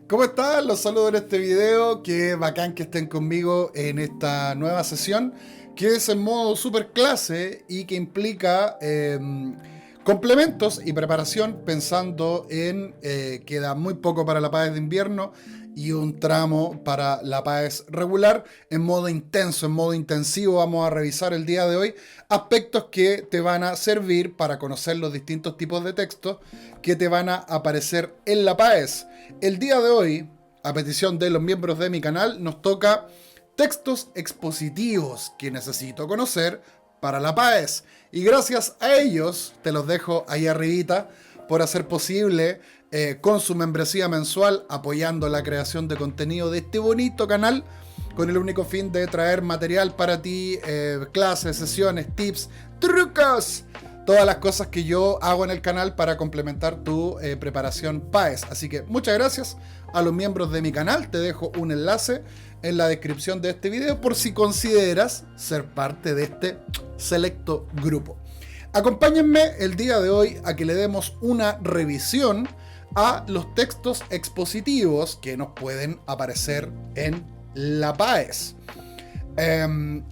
¿Cómo están? Los saludo en este video. Qué bacán que estén conmigo en esta nueva sesión, que es en modo super clase y que implica complementos y preparación pensando en queda muy poco para la PAES de invierno y un tramo para la PAES regular. En modo intenso, en modo intensivo, vamos a revisar el día de hoy aspectos que te van a servir para conocer los distintos tipos de textos que te van a aparecer en la PAES. El día de hoy, a petición de los miembros de mi canal, nos toca textos expositivos que necesito conocer para la PAES. Y gracias a ellos, te los dejo ahí arribita, por hacer posible con su membresía mensual, apoyando la creación de contenido de este bonito canal, con el único fin de traer material para ti, clases, sesiones, tips, trucos, todas las cosas que yo hago en el canal para complementar tu preparación PAES. Así que muchas gracias a los miembros de mi canal. Te dejo un enlace en la descripción de este video por si consideras ser parte de este selecto grupo. Acompáñenme el día de hoy a que le demos una revisión a los textos expositivos que nos pueden aparecer en la PAES.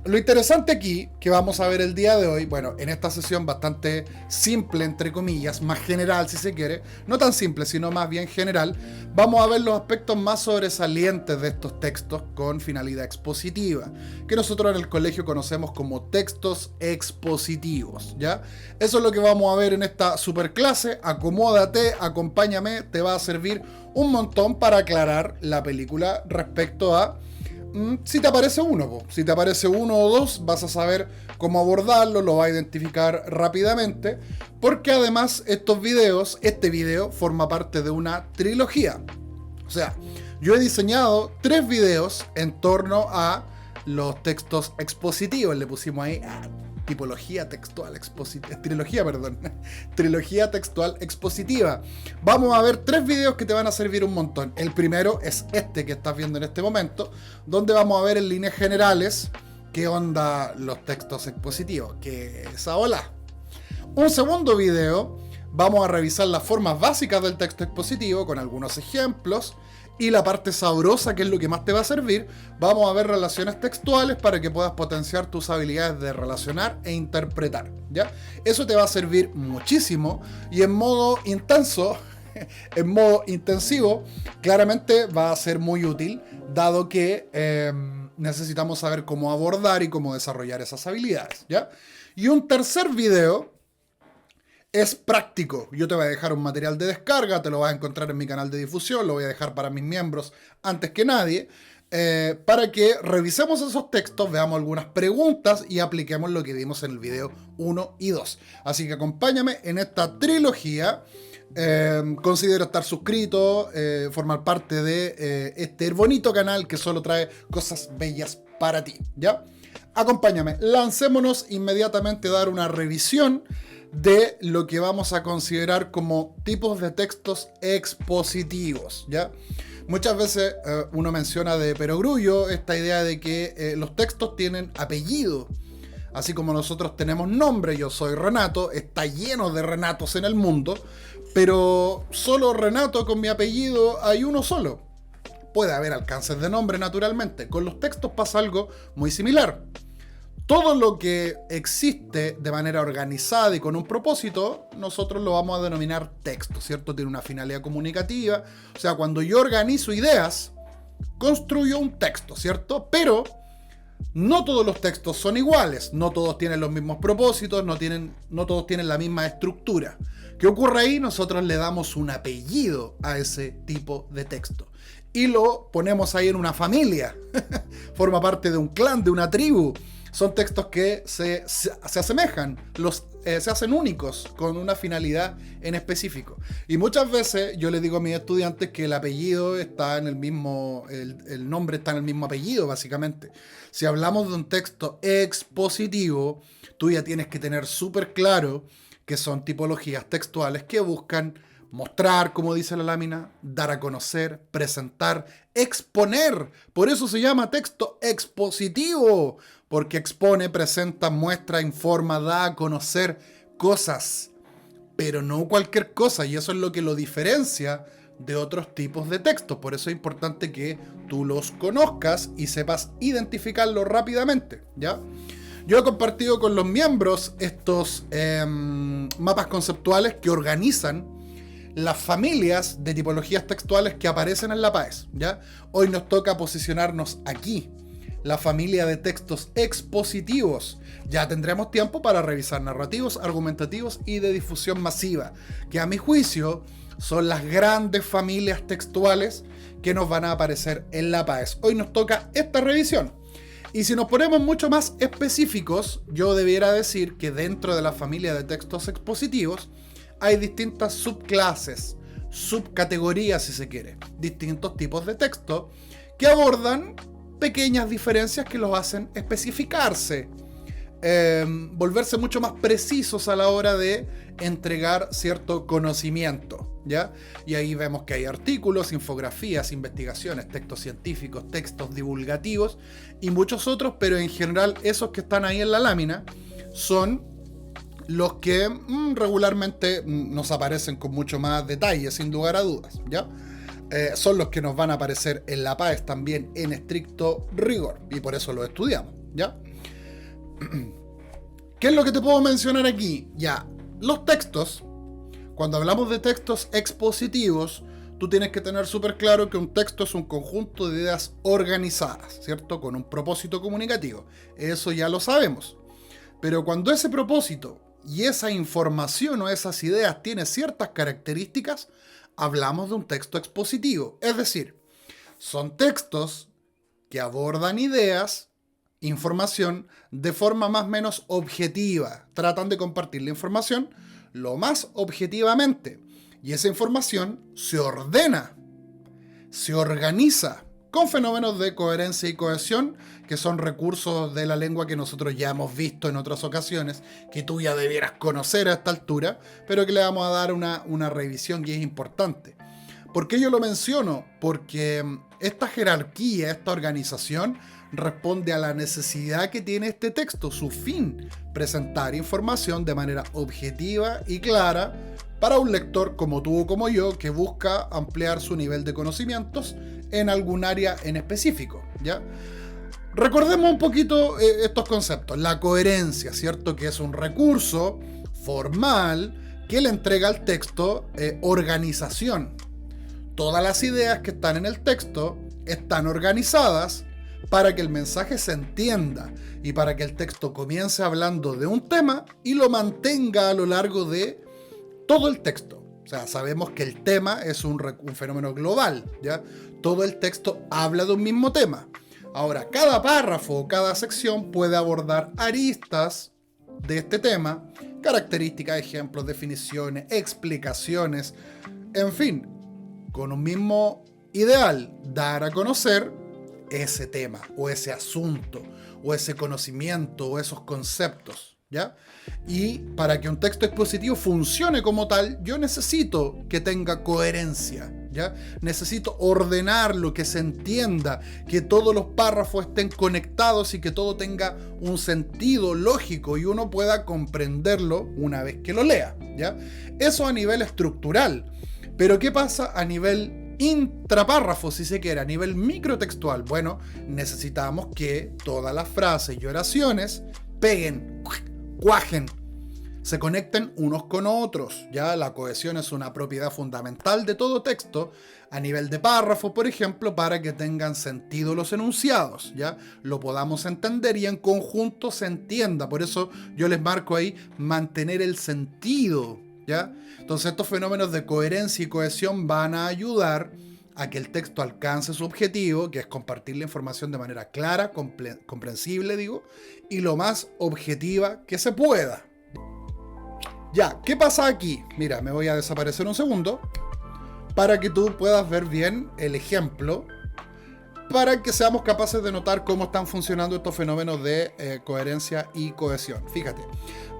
Lo interesante aquí que vamos a ver el día de hoy, bueno, en esta sesión bastante simple, entre comillas, más general si se quiere, no tan simple, sino más bien general, vamos a ver los aspectos más sobresalientes de estos textos con finalidad expositiva, que nosotros en el colegio conocemos como textos expositivos, ¿ya? Eso es lo que vamos a ver en esta super clase. Acomódate, acompáñame, te va a servir un montón para aclarar la película respecto a si te aparece uno. Si te aparece uno o dos, vas a saber cómo abordarlo, lo vas a identificar rápidamente, porque además este video forma parte de una trilogía. O sea, yo he diseñado 3 videos en torno a los textos expositivos. Le pusimos ahí tipología textual expositiva, trilogía textual expositiva. Vamos a ver 3 videos que te van a servir un montón. El primero es este que estás viendo en este momento, donde vamos a ver en líneas generales qué onda los textos expositivos, qué es hola. Un segundo video, vamos a revisar las formas básicas del texto expositivo con algunos ejemplos. Y la parte sabrosa, que es lo que más te va a servir, vamos a ver relaciones textuales para que puedas potenciar tus habilidades de relacionar e interpretar, ¿ya? Eso te va a servir muchísimo y en modo intenso, en modo intensivo, claramente va a ser muy útil, dado que necesitamos saber cómo abordar y cómo desarrollar esas habilidades, ¿ya? Y un tercer video es práctico. Yo te voy a dejar un material de descarga, te lo vas a encontrar en mi canal de difusión, lo voy a dejar para mis miembros antes que nadie, para que revisemos esos textos, veamos algunas preguntas y apliquemos lo que vimos en el video 1 y 2. Así que acompáñame en esta trilogía. Considero estar suscrito, formar parte de este bonito canal que solo trae cosas bellas para ti, ¿ya? Acompáñame, lancémonos inmediatamente a dar una revisión de lo que vamos a considerar como tipos de textos expositivos, ¿ya? Muchas veces uno menciona de perogrullo esta idea de que los textos tienen apellido, así como nosotros tenemos nombre. Yo soy Renato, está lleno de Renatos en el mundo, pero solo Renato con mi apellido hay uno solo. Puede haber alcances de nombre naturalmente. Con los textos pasa algo muy similar. Todo lo que existe de manera organizada y con un propósito, nosotros lo vamos a denominar texto, ¿cierto? Tiene una finalidad comunicativa. O sea, cuando yo organizo ideas, construyo un texto, ¿cierto? Pero no todos los textos son iguales, no todos tienen los mismos propósitos, no todos tienen la misma estructura. ¿Qué ocurre ahí? Nosotros le damos un apellido a ese tipo de texto y lo ponemos ahí en una familia. Forma parte de un clan, de una tribu. Son textos que se asemejan, se hacen únicos con una finalidad en específico. Y muchas veces yo les digo a mis estudiantes que el apellido está en el mismo, el nombre está en el mismo apellido, básicamente. Si hablamos de un texto expositivo, tú ya tienes que tener súper claro que son tipologías textuales que buscan mostrar, como dice la lámina, dar a conocer, presentar, exponer. Por eso se llama texto expositivo, porque expone, presenta, muestra, informa, da a conocer cosas, pero no cualquier cosa, y eso es lo que lo diferencia de otros tipos de textos. Por eso es importante que tú los conozcas y sepas identificarlos rápidamente, ¿ya? Yo he compartido con los miembros estos mapas conceptuales que organizan las familias de tipologías textuales que aparecen en la PAES, ¿ya? Hoy nos toca posicionarnos aquí, la familia de textos expositivos. Ya tendremos tiempo para revisar narrativos, argumentativos y de difusión masiva, que a mi juicio son las grandes familias textuales que nos van a aparecer en la PAES. Hoy nos toca esta revisión. Y si nos ponemos mucho más específicos, yo debiera decir que dentro de la familia de textos expositivos hay distintas subclases, subcategorías si se quiere, distintos tipos de texto que abordan pequeñas diferencias que los hacen especificarse, volverse mucho más precisos a la hora de entregar cierto conocimiento, ¿ya? Y ahí vemos que hay artículos, infografías, investigaciones, textos científicos, textos divulgativos y muchos otros, pero en general esos que están ahí en la lámina son los que regularmente nos aparecen con mucho más detalle, sin lugar a dudas, ¿ya? Son los que nos van a aparecer en la PAES también en estricto rigor, y por eso los estudiamos, ¿ya? ¿Qué es lo que te puedo mencionar aquí? Ya, los textos, cuando hablamos de textos expositivos, tú tienes que tener súper claro que un texto es un conjunto de ideas organizadas, ¿cierto? Con un propósito comunicativo. Eso ya lo sabemos. Pero cuando ese propósito y esa información o esas ideas tienen ciertas características, hablamos de un texto expositivo. Es decir, son textos que abordan ideas, información, de forma más o menos objetiva. Tratan de compartir la información lo más objetivamente. Y esa información se ordena, se organiza con fenómenos de coherencia y cohesión, que son recursos de la lengua que nosotros ya hemos visto en otras ocasiones, que tú ya debieras conocer a esta altura, pero que le vamos a dar una revisión y es importante. ¿Por qué yo lo menciono? Porque esta jerarquía, esta organización, responde a la necesidad que tiene este texto, su fin, presentar información de manera objetiva y clara para un lector como tú o como yo, que busca ampliar su nivel de conocimientos en algún área en específico, ¿ya? Recordemos un poquito estos conceptos. La coherencia, ¿cierto? Que es un recurso formal que le entrega al texto organización. Todas las ideas que están en el texto están organizadas para que el mensaje se entienda y para que el texto comience hablando de un tema y lo mantenga a lo largo de todo el texto. O sea, sabemos que el tema es un fenómeno global, ¿ya? Todo el texto habla de un mismo tema. Ahora, cada párrafo o cada sección puede abordar aristas de este tema, características, ejemplos, definiciones, explicaciones, en fin, con un mismo ideal, dar a conocer ese tema, o ese asunto, o ese conocimiento, o esos conceptos, ¿ya? Y para que un texto expositivo funcione como tal, yo necesito que tenga coherencia, ¿ya? Necesito ordenarlo, que se entienda, que todos los párrafos estén conectados y que todo tenga un sentido lógico y uno pueda comprenderlo una vez que lo lea, ¿ya? Eso a nivel estructural. Pero ¿qué pasa a nivel intrapárrafo, si se quiere, a nivel microtextual? Bueno, necesitamos que todas las frases y oraciones peguen, cuajen, se conecten unos con otros, ¿ya? La cohesión es una propiedad fundamental de todo texto a nivel de párrafo, por ejemplo, para que tengan sentido los enunciados, ¿ya? Lo podamos entender y en conjunto se entienda. Por eso yo les marco ahí mantener el sentido, ¿ya? Entonces estos fenómenos de coherencia y cohesión van a ayudar a que el texto alcance su objetivo, que es compartir la información de manera clara, comprensible, y lo más objetiva que se pueda. Ya, ¿qué pasa aquí? Mira, me voy a desaparecer un segundo para que tú puedas ver bien el ejemplo, para que seamos capaces de notar cómo están funcionando estos fenómenos de coherencia y cohesión. Fíjate,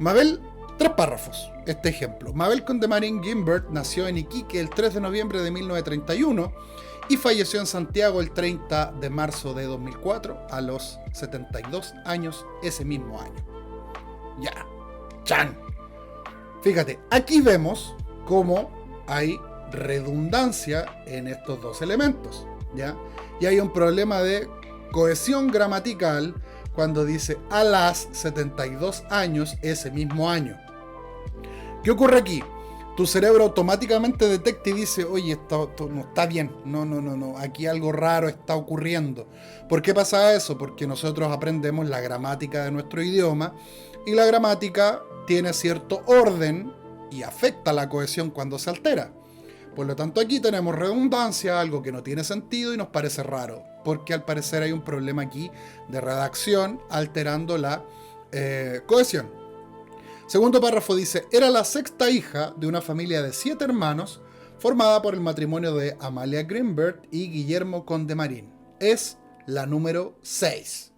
Mabel, 3 párrafos, este ejemplo. Mabel Condemarín Gimbert nació en Iquique el 3 de noviembre de 1931 y falleció en Santiago el 30 de marzo de 2004 a los 72 años ese mismo año. Ya, chan. Fíjate, aquí vemos cómo hay redundancia en estos dos elementos, ¿ya? Y hay un problema de cohesión gramatical cuando dice a las 72 años ese mismo año. ¿Qué ocurre aquí? Tu cerebro automáticamente detecta y dice, oye, esto no está bien, no, aquí algo raro está ocurriendo. ¿Por qué pasa eso? Porque nosotros aprendemos la gramática de nuestro idioma y la gramática tiene cierto orden y afecta la cohesión cuando se altera. Por lo tanto, aquí tenemos redundancia, algo que no tiene sentido y nos parece raro, porque al parecer hay un problema aquí de redacción alterando la cohesión. Segundo párrafo dice, era la sexta hija de una familia de 7 hermanos formada por el matrimonio de Amalia Greenberg y Guillermo Condemarín. Es la número 6.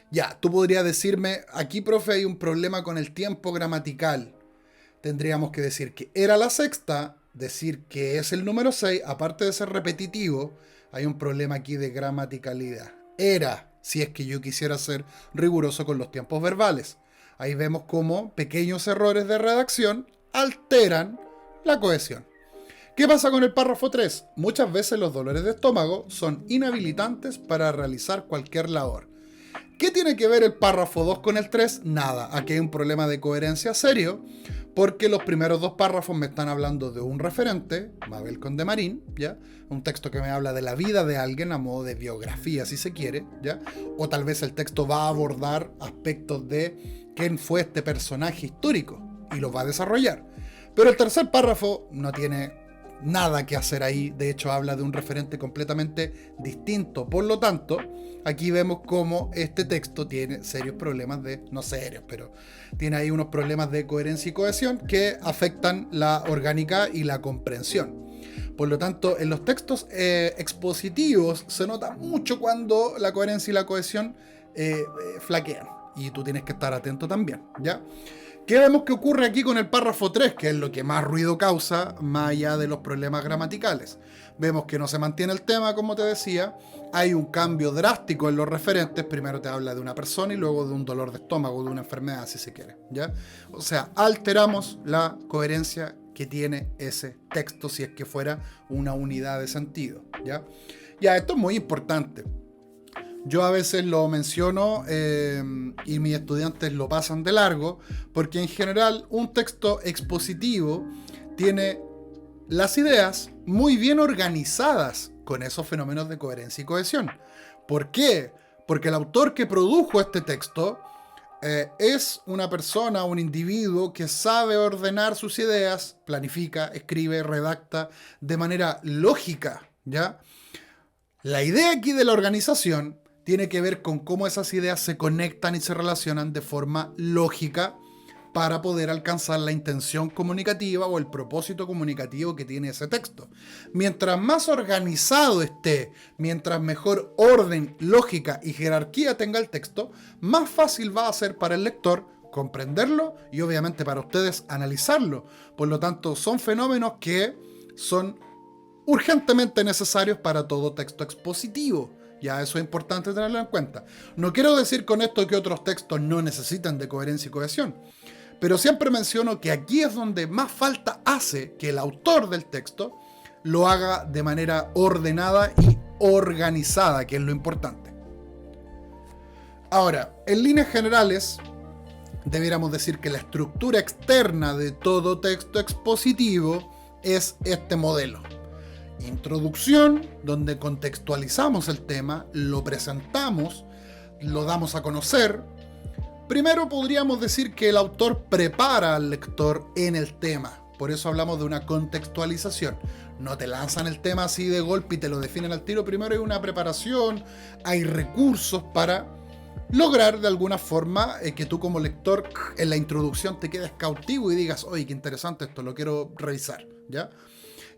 Ya, tú podrías decirme, aquí profe hay un problema con el tiempo gramatical. Tendríamos que decir que era la sexta, decir que es el número 6, aparte de ser repetitivo, hay un problema aquí de gramaticalidad. Era, si es que yo quisiera ser riguroso con los tiempos verbales. Ahí vemos cómo pequeños errores de redacción alteran la cohesión. ¿Qué pasa con el párrafo 3? Muchas veces los dolores de estómago son inhabilitantes para realizar cualquier labor. ¿Qué tiene que ver el párrafo 2 con el 3? Nada, aquí hay un problema de coherencia serio, porque los primeros dos párrafos me están hablando de un referente, Mabel Condemarín, ¿ya? Un texto que me habla de la vida de alguien a modo de biografía, si se quiere, ¿ya? O tal vez el texto va a abordar aspectos de quién fue este personaje histórico y lo va a desarrollar. Pero el tercer párrafo no tiene nada que hacer ahí, de hecho habla de un referente completamente distinto. Por lo tanto, aquí vemos cómo este texto tiene serios problemas no serios, pero tiene ahí unos problemas de coherencia y cohesión que afectan la orgánica y la comprensión. Por lo tanto, en los textos expositivos se nota mucho cuando la coherencia y la cohesión flaquean. Y tú tienes que estar atento también, ¿ya? ¿Qué vemos que ocurre aquí con el párrafo 3? Que es lo que más ruido causa, más allá de los problemas gramaticales. Vemos que no se mantiene el tema, como te decía. Hay un cambio drástico en los referentes. Primero te habla de una persona y luego de un dolor de estómago, de una enfermedad, si se quiere, ¿ya? O sea, alteramos la coherencia que tiene ese texto si es que fuera una unidad de sentido, ¿ya? Ya, esto es muy importante. Yo a veces lo menciono y mis estudiantes lo pasan de largo, porque en general un texto expositivo tiene las ideas muy bien organizadas con esos fenómenos de coherencia y cohesión. ¿Por qué? Porque el autor que produjo este texto es una persona, un individuo que sabe ordenar sus ideas, planifica, escribe, redacta de manera lógica, ¿ya? La idea aquí de la organización tiene que ver con cómo esas ideas se conectan y se relacionan de forma lógica para poder alcanzar la intención comunicativa o el propósito comunicativo que tiene ese texto. Mientras más organizado esté, mientras mejor orden, lógica y jerarquía tenga el texto, más fácil va a ser para el lector comprenderlo y obviamente para ustedes analizarlo. Por lo tanto, son fenómenos que son urgentemente necesarios para todo texto expositivo. Ya, eso es importante tenerlo en cuenta. No quiero decir con esto que otros textos no necesitan de coherencia y cohesión, pero siempre menciono que aquí es donde más falta hace que el autor del texto lo haga de manera ordenada y organizada, que es lo importante. Ahora, en líneas generales, debiéramos decir que la estructura externa de todo texto expositivo es este modelo. Introducción, donde contextualizamos el tema, lo presentamos, lo damos a conocer. Primero podríamos decir que el autor prepara al lector en el tema. Por eso hablamos de una contextualización. No te lanzan el tema así de golpe y te lo definen al tiro. Primero hay una preparación, hay recursos para lograr de alguna forma que tú como lector en la introducción te quedes cautivo y digas, oye, qué interesante esto, lo quiero revisar, ¿ya?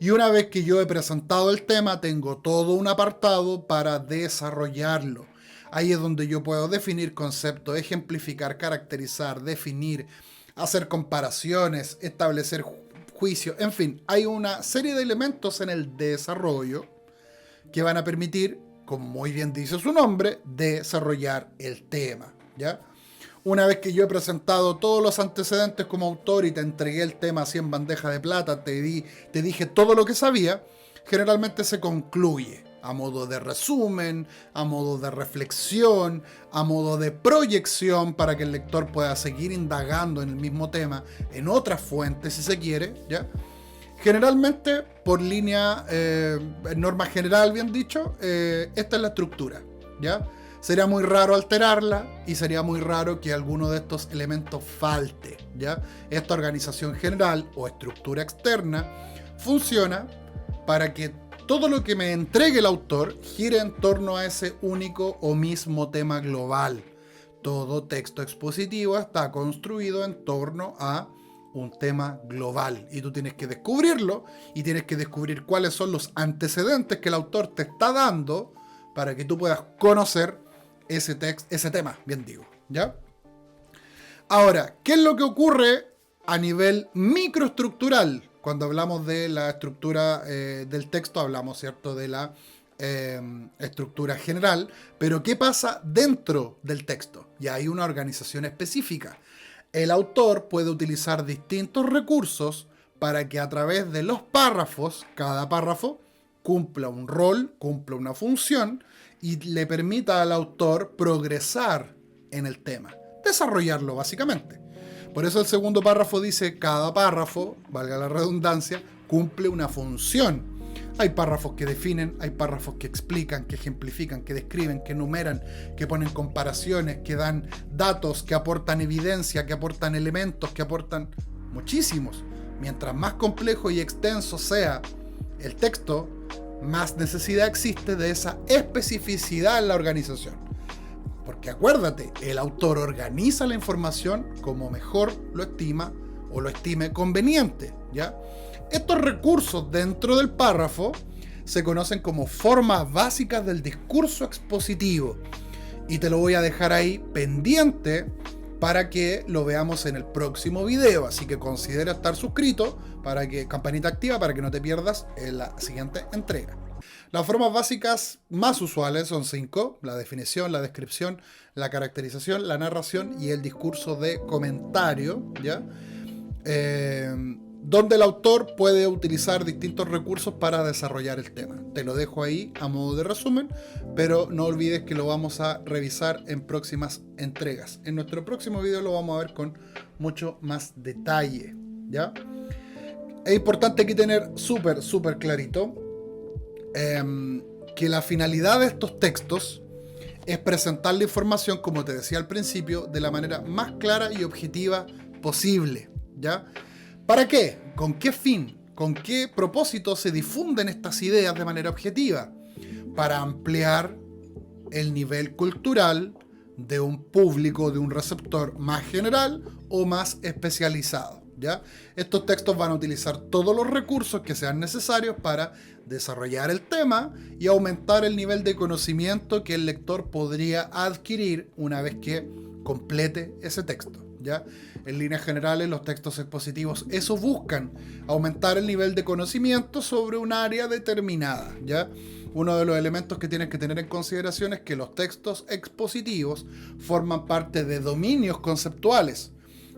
Y una vez que yo he presentado el tema, tengo todo un apartado para desarrollarlo. Ahí es donde yo puedo definir conceptos, ejemplificar, caracterizar, definir, hacer comparaciones, establecer juicios. En fin, hay una serie de elementos en el desarrollo que van a permitir, como muy bien dice su nombre, desarrollar el tema, ¿ya? Una vez que yo he presentado todos los antecedentes como autor y te entregué el tema así en bandeja de plata, te dije todo lo que sabía, generalmente se concluye a modo de resumen, a modo de reflexión, a modo de proyección para que el lector pueda seguir indagando en el mismo tema en otras fuentes si se quiere, ¿ya? Generalmente, por línea, norma general, bien dicho, esta es la estructura, ¿ya? Sería muy raro alterarla y sería muy raro que alguno de estos elementos falte, ¿ya? Esta organización general o estructura externa funciona para que todo lo que me entregue el autor gire en torno a ese único o mismo tema global. Todo texto expositivo está construido en torno a un tema global y tú tienes que descubrirlo y tienes que descubrir cuáles son los antecedentes que el autor te está dando para que tú puedas conocer ese tema, bien digo, ¿ya? Ahora, ¿qué es lo que ocurre a nivel microestructural? Cuando hablamos de la estructura del texto, hablamos, ¿cierto?, de la estructura general, pero ¿qué pasa dentro del texto? Y hay una organización específica. El autor puede utilizar distintos recursos para que a través de los párrafos, cada párrafo cumpla un rol, cumpla una función y le permita al autor progresar en el tema, desarrollarlo básicamente. Por eso el segundo párrafo dice, cada párrafo, valga la redundancia, cumple una función. Hay párrafos que definen, hay párrafos que explican, que ejemplifican, que describen, que enumeran, que ponen comparaciones, que dan datos, que aportan evidencia, que aportan elementos, que aportan muchísimos. Mientras más complejo y extenso sea el texto, más necesidad existe de esa especificidad en la organización. Porque acuérdate, el autor organiza la información como mejor lo estima o lo estime conveniente, ¿ya? Estos recursos dentro del párrafo se conocen como formas básicas del discurso expositivo. Y te lo voy a dejar ahí pendiente para que lo veamos en el próximo video. Así que considera estar suscrito, campanita activa, para que no te pierdas en la siguiente entrega. Las formas básicas más usuales son 5: la definición, la descripción, la caracterización, la narración y el discurso de comentario, ¿ya? Donde el autor puede utilizar distintos recursos para desarrollar el tema. Te lo dejo ahí a modo de resumen, pero no olvides que lo vamos a revisar en próximas entregas. En nuestro próximo video lo vamos a ver con mucho más detalle, ¿ya? Es importante aquí tener súper clarito que la finalidad de estos textos es presentar la información, como te decía al principio, de la manera más clara y objetiva posible, ¿ya? ¿Para qué? ¿Con qué fin? ¿Con qué propósito se difunden estas ideas de manera objetiva? Para ampliar el nivel cultural de un público, de un receptor más general o más especializado, ¿ya? Estos textos van a utilizar todos los recursos que sean necesarios para desarrollar el tema y aumentar el nivel de conocimiento que el lector podría adquirir una vez que complete ese texto, ¿ya? En líneas generales, los textos expositivos eso buscan, aumentar el nivel de conocimiento sobre un área determinada, ¿ya? Uno de los elementos que tienes que tener en consideración es que los textos expositivos forman parte de dominios conceptuales.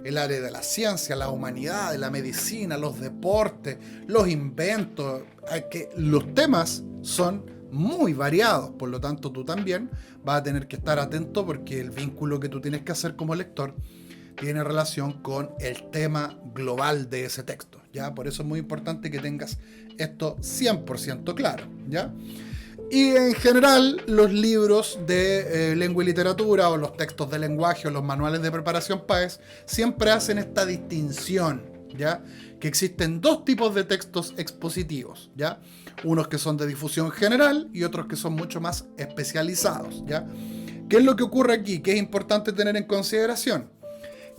El área de la ciencia, la humanidad, de la medicina, los deportes, los inventos, que los temas son muy variados, por lo tanto tú también vas a tener que estar atento porque el vínculo que tú tienes que hacer como lector tiene relación con el tema global de ese texto, ¿ya? Por eso es muy importante que tengas esto 100% claro, ¿ya? Y en general, los libros de lengua y literatura o los textos de lenguaje o los manuales de preparación PAES siempre hacen esta distinción, ¿ya? Que existen dos tipos de textos expositivos, ¿ya? Unos que son de difusión general y otros que son mucho más especializados, ¿ya? ¿Qué es lo que ocurre aquí? ¿Qué es importante tener en consideración?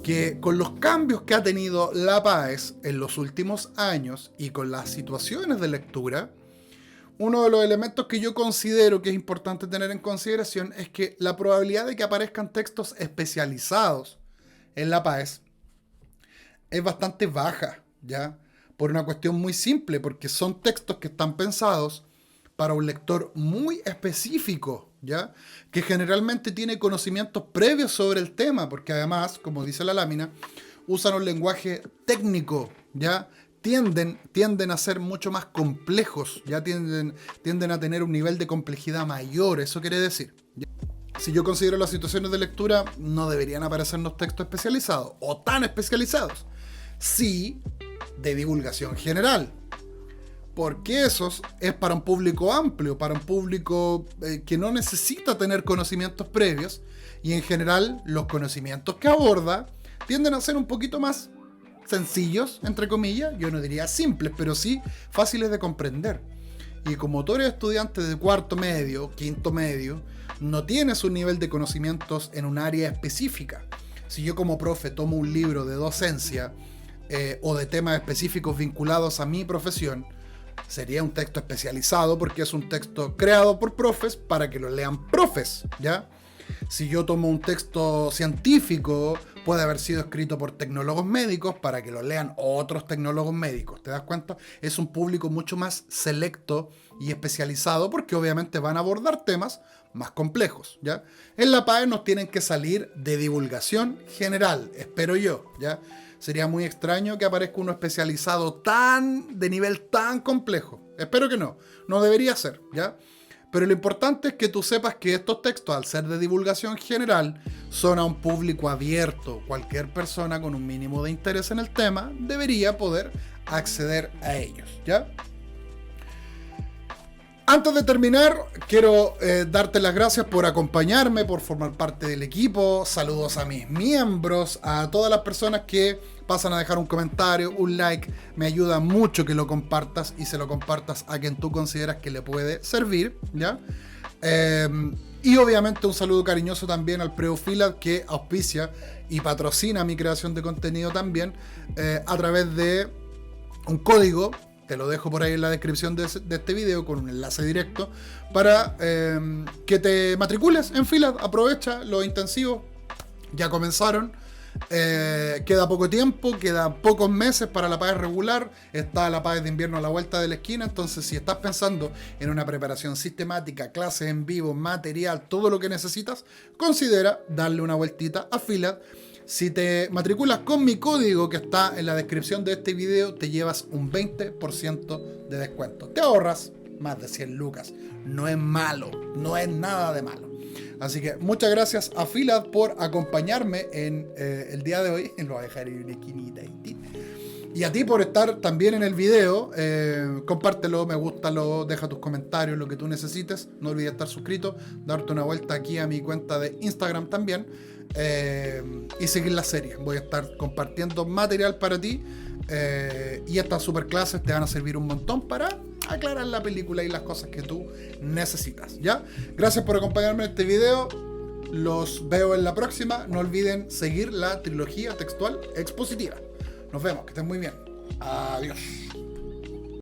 Que con los cambios que ha tenido la PAES en los últimos años y con las situaciones de lectura, uno de los elementos que yo considero que es importante tener en consideración es que la probabilidad de que aparezcan textos especializados en la PAES es bastante baja, ¿ya? Por una cuestión muy simple, porque son textos que están pensados para un lector muy específico, ¿ya? Que generalmente tiene conocimientos previos sobre el tema, porque además, como dice la lámina, usan un lenguaje técnico, ¿ya? Tienden a ser mucho más complejos, ya tienden a tener un nivel de complejidad mayor, eso quiere decir. ¿Ya? Si yo considero las situaciones de lectura, no deberían aparecernos textos especializados, o tan especializados, sí de divulgación general. Porque esos es para un público amplio, para un público que no necesita tener conocimientos previos, y en general los conocimientos que aborda tienden a ser un poquito más sencillos, entre comillas, yo no diría simples, pero sí fáciles de comprender. Y como tú eres estudiante de cuarto medio, quinto medio, no tienes un nivel de conocimientos en un área específica. Si yo como profe tomo un libro de docencia o de temas específicos vinculados a mi profesión, sería un texto especializado porque es un texto creado por profes para que lo lean profes, ¿ya? Si yo tomo un texto científico, puede haber sido escrito por tecnólogos médicos para que lo lean otros tecnólogos médicos. ¿Te das cuenta? Es un público mucho más selecto y especializado porque obviamente van a abordar temas más complejos, ¿ya? En la PAE nos tienen que salir de divulgación general, espero yo, ¿ya? Sería muy extraño que aparezca uno especializado de nivel tan complejo. Espero que no debería ser, ¿ya? Pero lo importante es que tú sepas que estos textos, al ser de divulgación general, son a un público abierto. Cualquier persona con un mínimo de interés en el tema debería poder acceder a ellos, ¿ya? Antes de terminar, quiero darte las gracias por acompañarme, por formar parte del equipo. Saludos a mis miembros, a todas las personas que pasan a dejar un comentario, un like. Me ayuda mucho que lo compartas y se lo compartas a quien tú consideras que le puede servir, ¿ya? Y obviamente un saludo cariñoso también al Preufilad, que auspicia y patrocina mi creación de contenido también a través de un código. Te lo dejo por ahí en la descripción de este video con un enlace directo para que te matricules en Filad. Aprovecha los intensivos, ya comenzaron. Queda poco tiempo, quedan pocos meses para la PAES regular. Está la PAES de invierno a la vuelta de la esquina. Entonces, si estás pensando en una preparación sistemática, clases en vivo, material, todo lo que necesitas, considera darle una vueltita a Filad. Si te matriculas con mi código que está en la descripción de este video, te llevas un 20% de descuento. Te ahorras más de 100 lucas. No es malo, no es nada de malo. Así que muchas gracias a Filad por acompañarme en el día de hoy. Lo voy a dejar en una esquinita. Y a ti por estar también en el video. Compártelo, me gústalo, deja tus comentarios, lo que tú necesites. No olvides estar suscrito, darte una vuelta aquí a mi cuenta de Instagram también. Y seguir la serie. Voy a estar compartiendo material para ti. Y estas super clases te van a servir un montón para aclarar la película y las cosas que tú necesitas, ¿ya? Gracias por acompañarme en este video. Los veo en la próxima. No olviden seguir la trilogía textual expositiva. Nos vemos, que estén muy bien. Adiós.